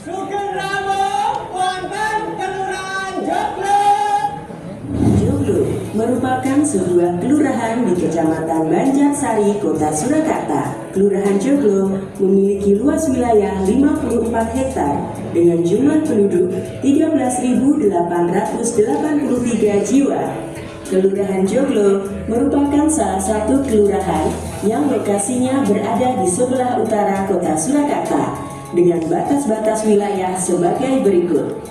Sugeng rawuh wonten Kelurahan Joglo. Joglo merupakan sebuah kelurahan di Kecamatan Banjarsari, Kota Surakarta. Kelurahan Joglo memiliki luas wilayah 54 hektar dengan jumlah penduduk 13.883 jiwa. Kelurahan Joglo merupakan salah satu kelurahan yang lokasinya berada di sebelah utara Kota Surakarta dengan batas-batas wilayah sebagai berikut.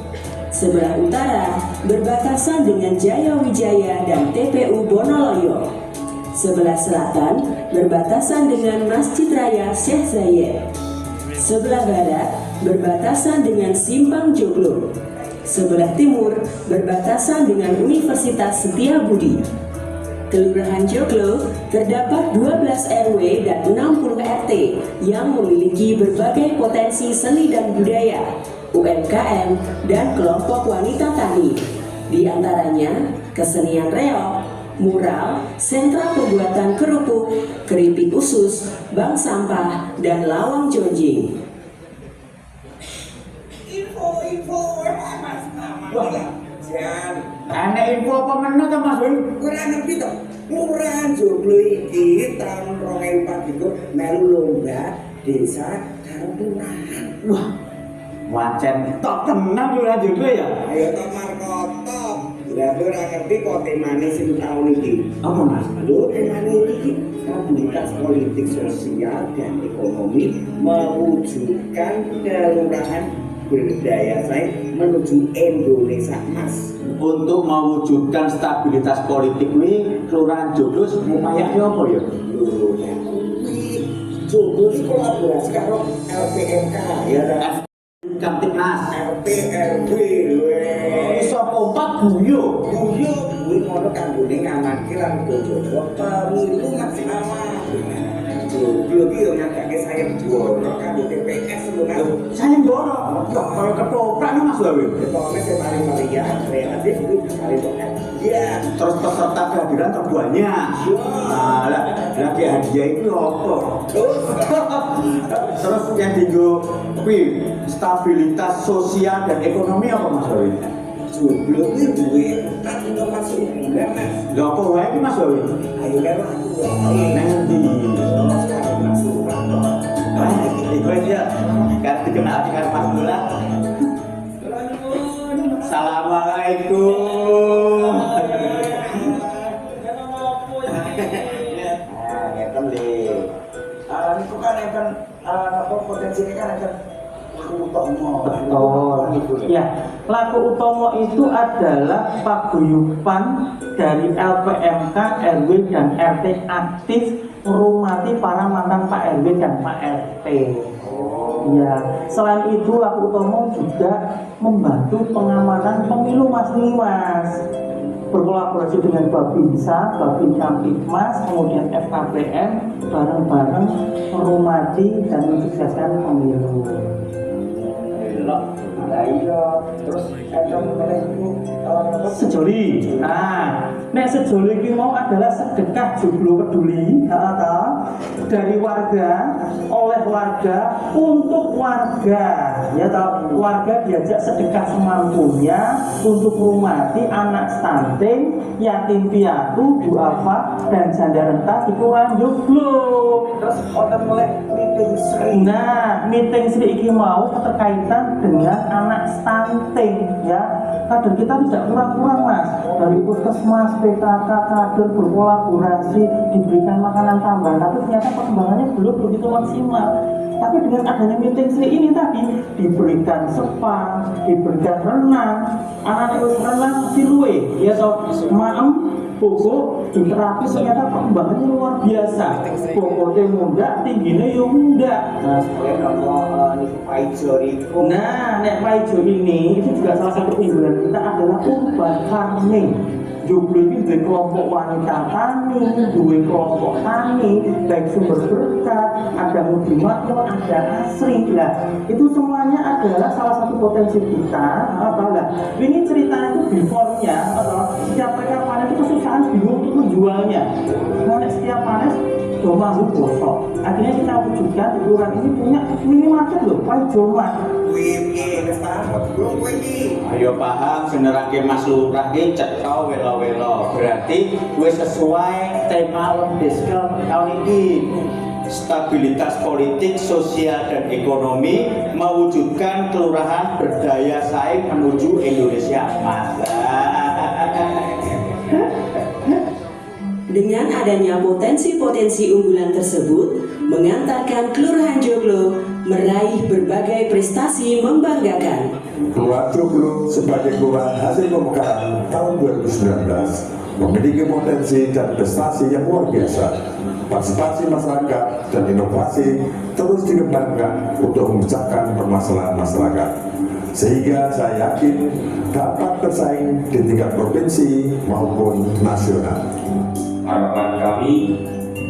Sebelah utara berbatasan dengan Jaya Wijaya dan TPU Bonoloyo. Sebelah selatan berbatasan dengan Masjid Raya Syekh Zayed. Sebelah barat berbatasan dengan Simpang Joglo. Sebelah timur berbatasan dengan Universitas Setiabudi. Kelurahan Joglo terdapat 12 RW dan 60 RT yang memiliki berbagai potensi seni dan budaya, UMKM, dan kelompok wanita tani. Di antaranya kesenian reog, mural, sentra pembuatan kerupuk, keripik usus, bank sampah, dan lawang jonjing. Info Mas. Wah, jan. Ana info apa meneh to Mas Win? Ora ngerti to. Kelurahan Joglo iki tahun 2004 iku melu lomba desa karo kelurahan. Wah, wancen tok tenan Kelurahan Joglo ya. Ayo to Markoto. Lah ora ngerti kok temane sing tahun iki. Apa Mas? Lho, temane iki stabilitas politik sosial dan ekonomi mewujudkan kelurahan berdaya saing menuju Indonesia Emas. Untuk mewujudkan stabilitas politik ini Kelurahan Joglo upayanya apa ya? Lho, ya kuwi Joglo iki kolaborasi karo LPMK ya ta. Kamtipnas. LPRB lho. Iso kompak guyu. Guyu kuwi ngono kanggone ngamanke lan Joglo pemilu maksimal. Joglo iki yo nyatake sayap juara kanggo TPS lho kan. Saya ndoro. Kok kaya ketoprak nih Mas Lawin. Ketoprak sing paling varian kreatif itu kali itu. Iya. Terus peserta kehadiran terbanyak. Nah, lagi hadiah itu apa? Terus yang tinggal stabilitas sosial dan ekonomi apa Mas Lawin? Joglo iki duwe kan inovasi unggulan Mas. Lha apa wae iki Mas Lawin? Ayo lewat aku. Nang ndi? Itu aja. Kan dikenal dengan Mas Lula. Assalamualaikum. Ngeten lho. Niku kan enten apa potensinya kan enten laku utama. Betul. Ya, laku utama itu adalah paguyuban dari LPMK, RW dan RT aktif merumati para mantan Pak RW dan Pak RT. Ya, selain itu laku utama juga membantu pengamanan pemilu Mas berkolaborasi dengan Babinsa, Babin Kamtipmas, kemudian FKPM bareng-bareng merumati dan mensukseskan pemilu. Terus Sejoli. Nek sejoli ini mau adalah sedekah Joglo peduli dari warga oleh warga untuk warga. Ya tahu, warga diajak sedekah semampunya untuk merumati anak stunting, yatim piatu, duafa dan janda renta di Kelurahan Joglo. terus orang mulai meeting sering. Nah, meeting sri iki mau keterkaitan dengan anak stunting ya. Kader kita tidak kurang-kurang Mas. Dari puskesmas, PKK, kader berkolaborasi diberikan makanan tambahan, tapi ternyata perkembangannya belum begitu maksimal. Tapi dengan adanya meeting sri ini tadi diberikan spa, diberikan renang, anak-anak itu renang silue, ya toh maem, pokok, diterapi ternyata perkembangannya luar biasa. Pokoknya muda, tingginya ya muda. Nah, sebenarnya kalau ini paijo itu. Nah, nek paijo ini itu juga salah satu unggulan kita adalah urban farming. Joglo ini dua kelompok wanita tani, dua kelompok tani, baik sumber berkat, ada mudi makmur, ada asri lah. Itu semuanya adalah salah satu potensi kita. Ini ceritanya itu before-nya, setiap mereka panen itu kesusahan bingung untuk menjualnya. Nah, setiap panen domba gosok. Akhirnya kita wujudkan kelurahan ini punya minimarket loh, paijo mas. Wih, wis paham kok belum kowe iki. Ayo paham senerake Mas Lurah iki cetha welo-welo. Berarti wis sesuai tema Lemdeskel tahun ini. Stabilitas politik, sosial dan ekonomi mewujudkan kelurahan berdaya saing menuju Indonesia Emas. Dengan adanya potensi-potensi unggulan tersebut, mengantarkan Kelurahan Joglo meraih berbagai prestasi membanggakan. Kelurahan Joglo sebagai kelurahan hasil pemekaran tahun 2019 memiliki potensi dan prestasi yang luar biasa. Partisipasi masyarakat dan inovasi terus dikembangkan untuk memecahkan permasalahan masyarakat, sehingga saya yakin dapat bersaing di tingkat provinsi maupun nasional. Harapan kami,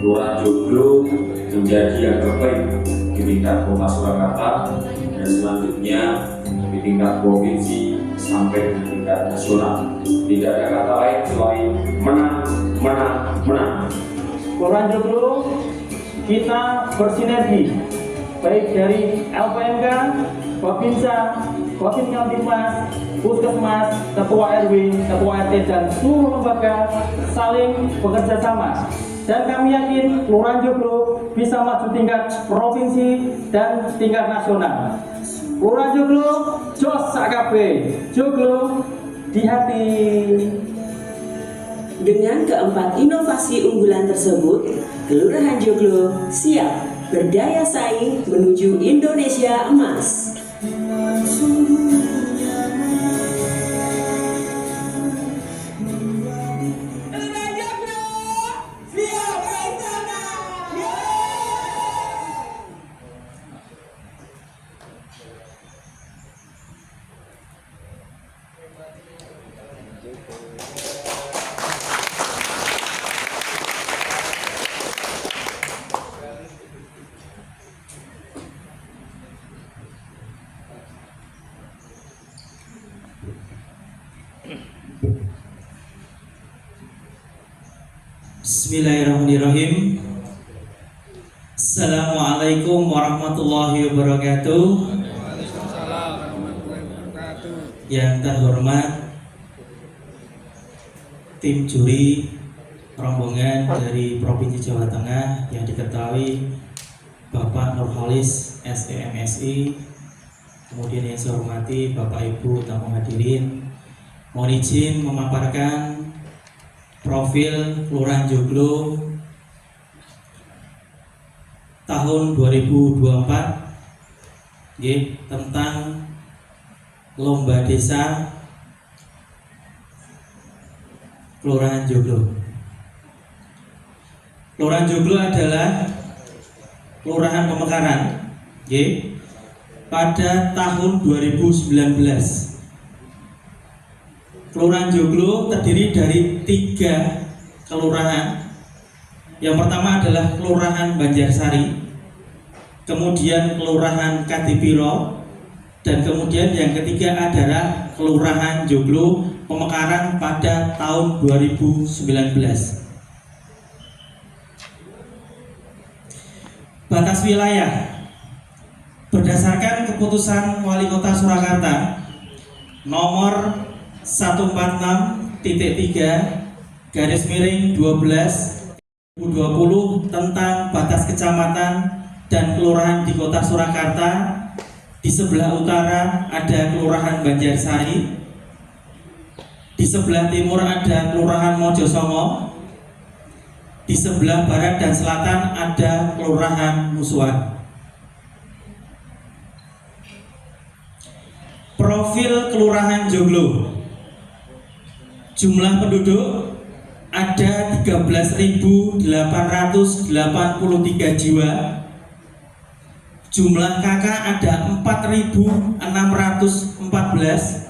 Kelurahan Joglo menjadi yang terbaik di tingkat Kota Surakarta dan selanjutnya di tingkat provinsi sampai di tingkat nasional. Tidak ada kata lain selain menang, menang, menang. Kelurahan Joglo kita bersinergi baik dari LPMK, Babinsa, Babin Kamtipmas, Puskesmas, Ketua RW, Ketua RT dan seluruh lembaga saling bekerja sama. Dan kami yakin Kelurahan Joglo bisa maju tingkat provinsi dan tingkat nasional. Kelurahan Joglo, jos sakabe, Joglo di hati. Dengan keempat inovasi unggulan tersebut, Kelurahan Joglo siap berdaya saing menuju Indonesia Emas. Bismillahirrahmanirrahim. Assalamualaikum warahmatullahi wabarakatuh. Yang terhormat tim juri rombongan dari Provinsi Jawa Tengah yang diketahui Bapak Nurholis SEMSI, kemudian yang saya hormati Bapak Ibu tamu hadirin, mohon izin memaparkan profil Kelurahan Joglo tahun 2024 tentang lomba desa Kelurahan Joglo. Kelurahan Joglo adalah kelurahan pemekaran pada tahun 2019. Kelurahan Joglo terdiri dari 3 kelurahan. Yang pertama adalah Kelurahan Banjarsari, kemudian Kelurahan Kadipiro, dan kemudian yang ketiga adalah Kelurahan Joglo Pemekaran pada tahun 2019. Batas wilayah berdasarkan keputusan Wali Kota Surakarta nomor 146.3/12/2020 tentang batas kecamatan dan kelurahan di Kota Surakarta. Di sebelah utara ada Kelurahan Banjarsari, di sebelah timur ada Kelurahan Mojosongo, di sebelah barat dan selatan ada Kelurahan Musuhan. Profil Kelurahan Joglo. Jumlah penduduk ada 13.883 jiwa. Jumlah KK ada 4.614.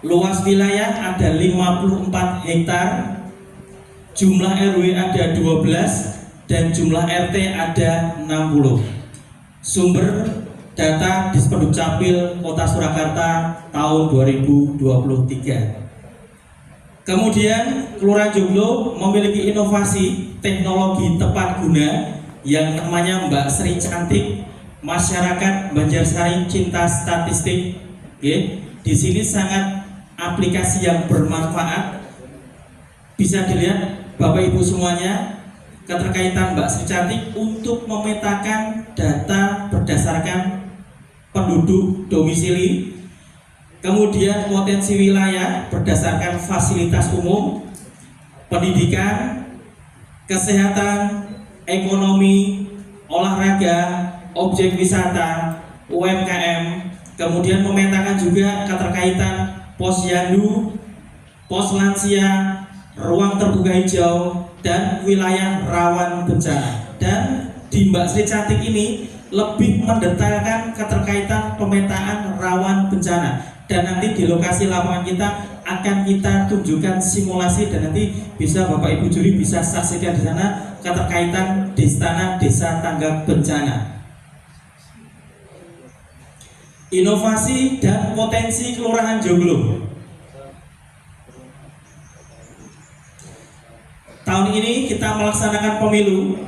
Luas wilayah ada 54 hektar. Jumlah RW ada 12 dan jumlah RT ada 60. Sumber data Dispenduk Capil Kota Surakarta tahun 2023. Kemudian Kelurahan Joglo memiliki inovasi teknologi tepat guna yang namanya Mbak Sri Cantik masyarakat Banjarsari cinta statistik, di sini sangat aplikasi yang bermanfaat. Bisa dilihat Bapak Ibu semuanya, keterkaitan Mbak Sri Cantik untuk memetakan data berdasarkan penduduk domisili, kemudian potensi wilayah berdasarkan fasilitas umum, pendidikan, kesehatan, ekonomi, olahraga, objek wisata, UMKM, kemudian memetakan juga keterkaitan posyandu, pos lansia, ruang terbuka hijau, dan wilayah rawan bencana. Dan di Mbak Sri Cantik ini lebih mendetailkan keterkaitan pemetaan rawan bencana. Dan nanti di lokasi lapangan kita akan kita tunjukkan simulasi, dan nanti bisa Bapak Ibu juri bisa saksikan di sana keterkaitan desa tanggap bencana. Inovasi dan potensi Kelurahan Joglo. Tahun ini kita melaksanakan pemilu,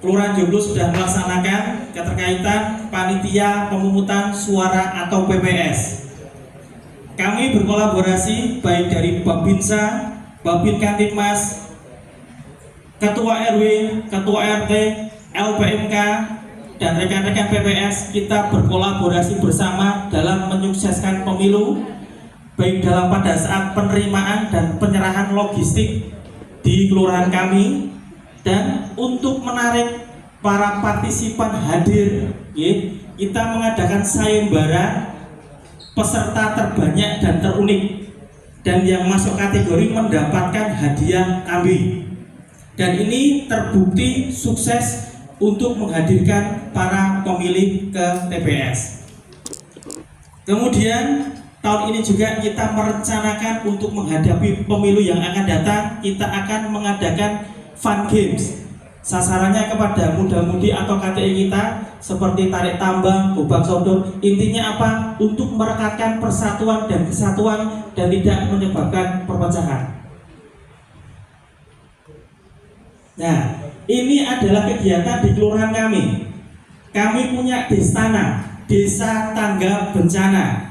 Kelurahan Joglo sudah melaksanakan keterkaitan panitia pemungutan suara atau PPS. Kami berkolaborasi baik dari Babinsa, Babin Kantipmas, Ketua RW, Ketua RT, LPMK, dan rekan-rekan PPS. Kita berkolaborasi bersama dalam menyukseskan pemilu, baik dalam pada saat penerimaan dan penyerahan logistik di kelurahan kami, dan untuk menarik para partisipan hadir, kita mengadakan sayembara peserta terbanyak dan terunik, dan yang masuk kategori mendapatkan hadiah kambing. Dan ini terbukti sukses untuk menghadirkan para pemilih ke TPS. Kemudian tahun ini juga kita merencanakan untuk menghadapi pemilu yang akan datang, kita akan mengadakan fun games. Sasarannya kepada muda-mudi atau KTI kita seperti tarik tambang, gobak sodor. Intinya apa? Untuk merekatkan persatuan dan kesatuan dan tidak menyebabkan perpecahan. Nah, ini adalah kegiatan di kelurahan kami. Kami punya Destana, Desa Tanggap Bencana,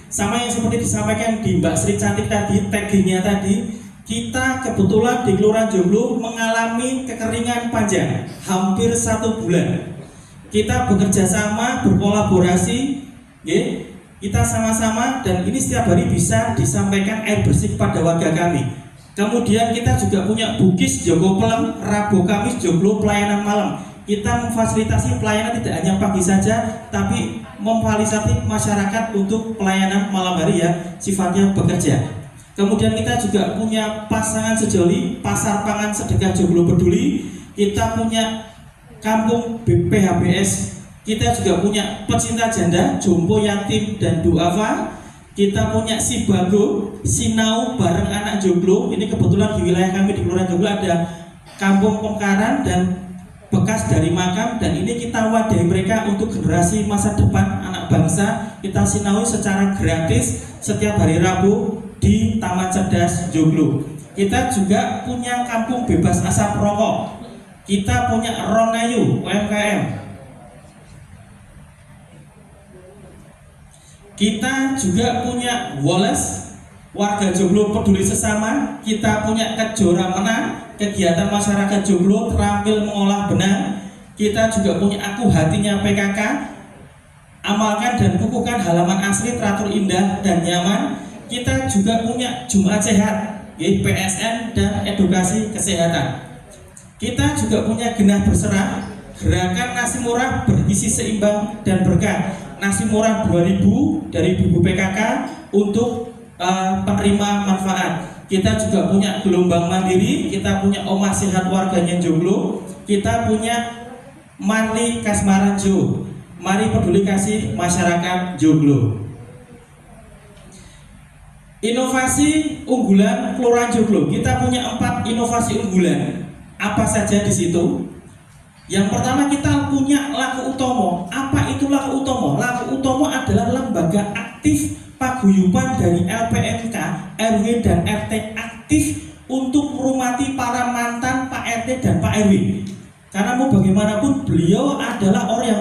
sama yang seperti disampaikan di Mbak Sri Cantik tadi, taggingnya tadi. Kita kebetulan di Kelurahan Joglo mengalami kekeringan panjang, hampir 1 bulan. Kita bekerja sama, berkolaborasi, kita sama-sama, dan ini setiap hari bisa disampaikan air bersih pada warga kami. Kemudian kita juga punya Bugis Jogo Pelem, Rabu Kamis Joglo pelayanan malam. Kita memfasilitasi pelayanan tidak hanya pagi saja, tapi memfasilitasi masyarakat untuk pelayanan malam hari ya, sifatnya bekerja. Kemudian kita juga punya pasangan sejoli, Pasar Pangan Sedekah Joglo Peduli. Kita punya Kampung PHBS. Kita juga punya Pecinta Janda, Jompo Yatim dan Duafa. Kita punya Sibago, Sinau bareng anak Joglo. Ini kebetulan di wilayah kami di Kelurahan Joglo ada Kampung Pengkaran dan bekas dari makam, dan ini kita wadahi mereka untuk generasi masa depan anak bangsa. Kita sinaui secara gratis setiap hari Rabu di Taman Cerdas Joglo. Kita juga punya Kampung Bebas Asap Rokok. Kita punya Ronayu UMKM. Kita juga punya Wallace, warga Joglo peduli sesama. Kita punya Kejora Menang, kegiatan masyarakat Joglo terampil mengolah benang. Kita juga punya Aku Hatinya PKK, amalkan dan kukuhkan halaman asli teratur indah dan nyaman. Kita juga punya Jumat Sehat, PSN dan edukasi kesehatan. Kita juga punya Genah Berserah, gerakan nasi murah berisi seimbang dan berkah. Nasi murah 2000 dari Ibu PKK untuk penerima manfaat. Kita juga punya Gelombang Mandiri, kita punya Omah Sehat Warganya Joglo, kita punya Marli Kasmaranjo, Mari Peduli Kasih Masyarakat Joglo. Inovasi unggulan Kelurahan Joglo, kita punya 4 inovasi unggulan. Apa saja di situ? Yang pertama kita punya Laku Utomo. Apa itu Laku Utomo? Laku Utomo adalah lembaga aktif paguyuban dari LPMK, RW dan RT aktif untuk merumati para mantan Pak RT dan Pak RW. Karena mau bagaimanapun beliau adalah orang yang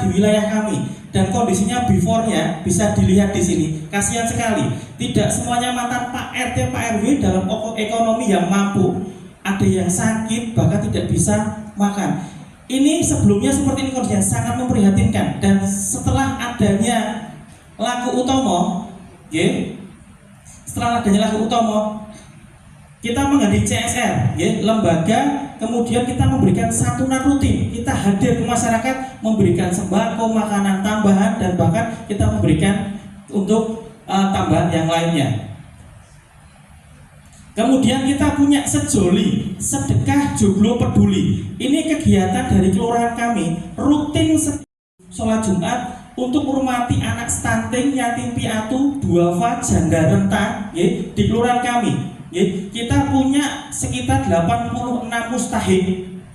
di wilayah kami. Dan kondisinya before-nya bisa dilihat di sini. Kasihan sekali, tidak semuanya mantan Pak RT, Pak RW dalam ekonomi yang mampu. Ada yang sakit, bahkan tidak bisa makan. Ini sebelumnya seperti ini kondisinya, sangat memprihatinkan. Dan setelah adanya Laku Utomo, setelah adanya Laku Utomo, kita mengganti CSR, lembaga, kemudian kita memberikan santunan rutin, kita hadir ke masyarakat, memberikan sembako, makanan tambahan, dan bahkan kita memberikan untuk tambahan yang lainnya. Kemudian kita punya Sejoli, Sedekah Joglo Peduli. Ini kegiatan dari kelurahan kami, rutin sholat Jumat untuk menghormati anak stunting, yatim piatu, duafa, janda renta, di kelurahan kami. Kita punya sekitar 86 mustahik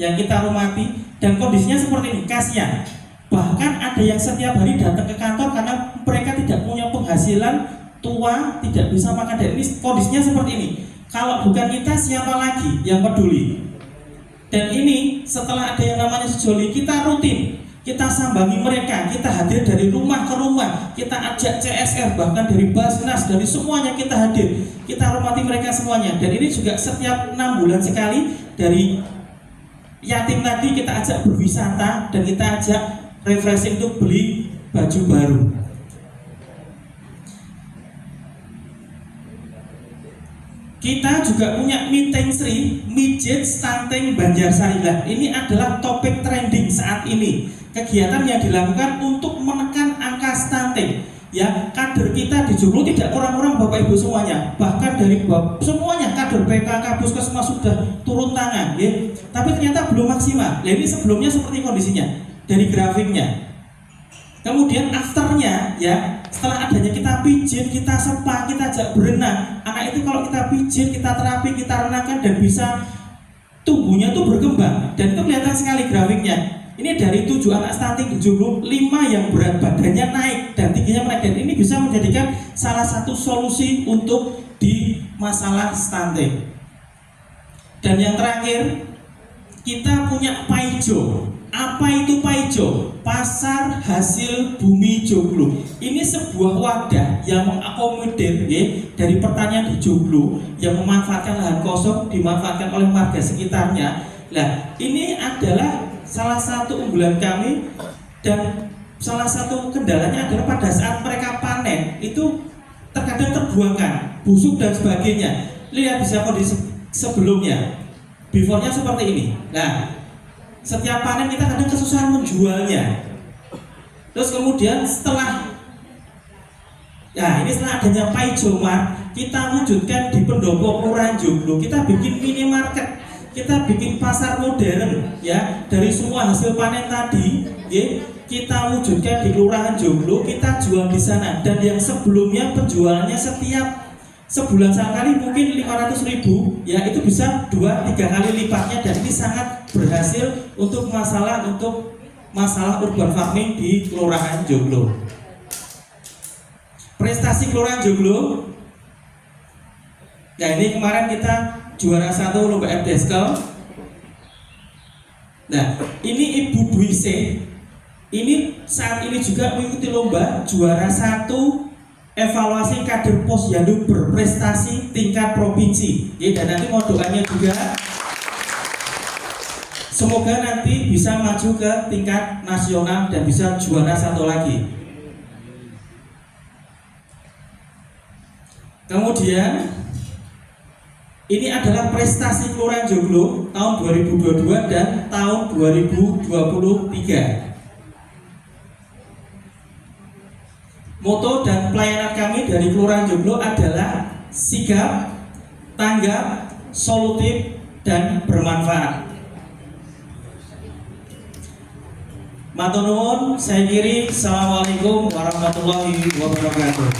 yang kita hormati, dan kondisinya seperti ini, kasihan. Bahkan ada yang setiap hari datang ke kantor karena mereka tidak punya penghasilan, tua, tidak bisa makan, dan ini kondisinya seperti ini. Kalau bukan kita, siapa lagi yang peduli? Dan ini setelah ada yang namanya Sejoli, kita rutin, kita sambangi mereka, kita hadir dari rumah ke rumah, kita ajak CSR, bahkan dari Basnas, dari semuanya kita hadir, kita hormati mereka semuanya. Dan ini juga setiap 6 bulan sekali, dari yatim tadi kita ajak berwisata, dan kita ajak refreshing untuk beli baju baru. Kita juga punya Miteng Sri, Mijit Stunting Banjarsari. Ini adalah topik trending saat ini. Kegiatan yang dilakukan untuk menekan angka stunting. Ya, kader kita di Joglo tidak orang-orang Bapak Ibu semuanya, bahkan dari semuanya kader PKK Puskesmas sudah turun tangan, tapi ternyata belum maksimal. Ini sebelumnya seperti kondisinya dari grafiknya. Kemudian afternya, setelah adanya kita pijit, kita spa, kita ajak berenang. Anak itu kalau kita pijit, kita terapi, kita renangkan, dan bisa tumbuhnya tuh berkembang. Dan itu kelihatan sekali grafiknya. Ini dari 7 anak stunting di Joglo, 5 yang berat badannya naik dan tingginya naik. Dan ini bisa menjadikan salah satu solusi untuk di masalah stunting. Dan yang terakhir, kita punya Paijo. Apa itu Paijo? Pasar Hasil Bumi Joglo. Ini sebuah wadah yang mengakomodir dari pertanian di Joglo, yang memanfaatkan lahan kosong, dimanfaatkan oleh warga sekitarnya. Nah, ini adalah salah satu unggulan kami, dan salah satu kendalanya adalah pada saat mereka panen itu terkadang terbuangkan, busuk dan sebagainya. Lihat bisa kondisi sebelumnya, before-nya seperti ini. Nah, setiap panen kita kadang kesusahan menjualnya. Terus kemudian setelah adanya Paijo Mart, kita wujudkan di pendopo Kelurahan Joglo. Kita bikin minimarket, kita bikin pasar modern, dari semua hasil panen tadi, kita wujudkan di Kelurahan Joglo, kita jual di sana. Dan yang sebelumnya penjualannya setiap sebulan sekali mungkin 500.000, itu bisa 2-3 kali lipatnya. Dan ini sangat berhasil untuk masalah urban farming di Kelurahan Joglo. Prestasi Kelurahan Joglo, ini kemarin kita juara 1 lomba FDSkel. Nah, ini Ibu Duise, ini saat ini juga mengikuti lomba juara 1 evaluasi kader posyandu berprestasi tingkat provinsi. Dan nanti mau doanya juga, semoga nanti bisa maju ke tingkat nasional dan bisa juara 1 lagi. Kemudian ini adalah prestasi Kelurahan Joglo tahun 2022 dan tahun 2023. Moto dan pelayanan kami dari Kelurahan Joglo adalah sigap, tanggap, solutif, dan bermanfaat. Matur nuwun, saya kiri. Assalamualaikum warahmatullahi wabarakatuh.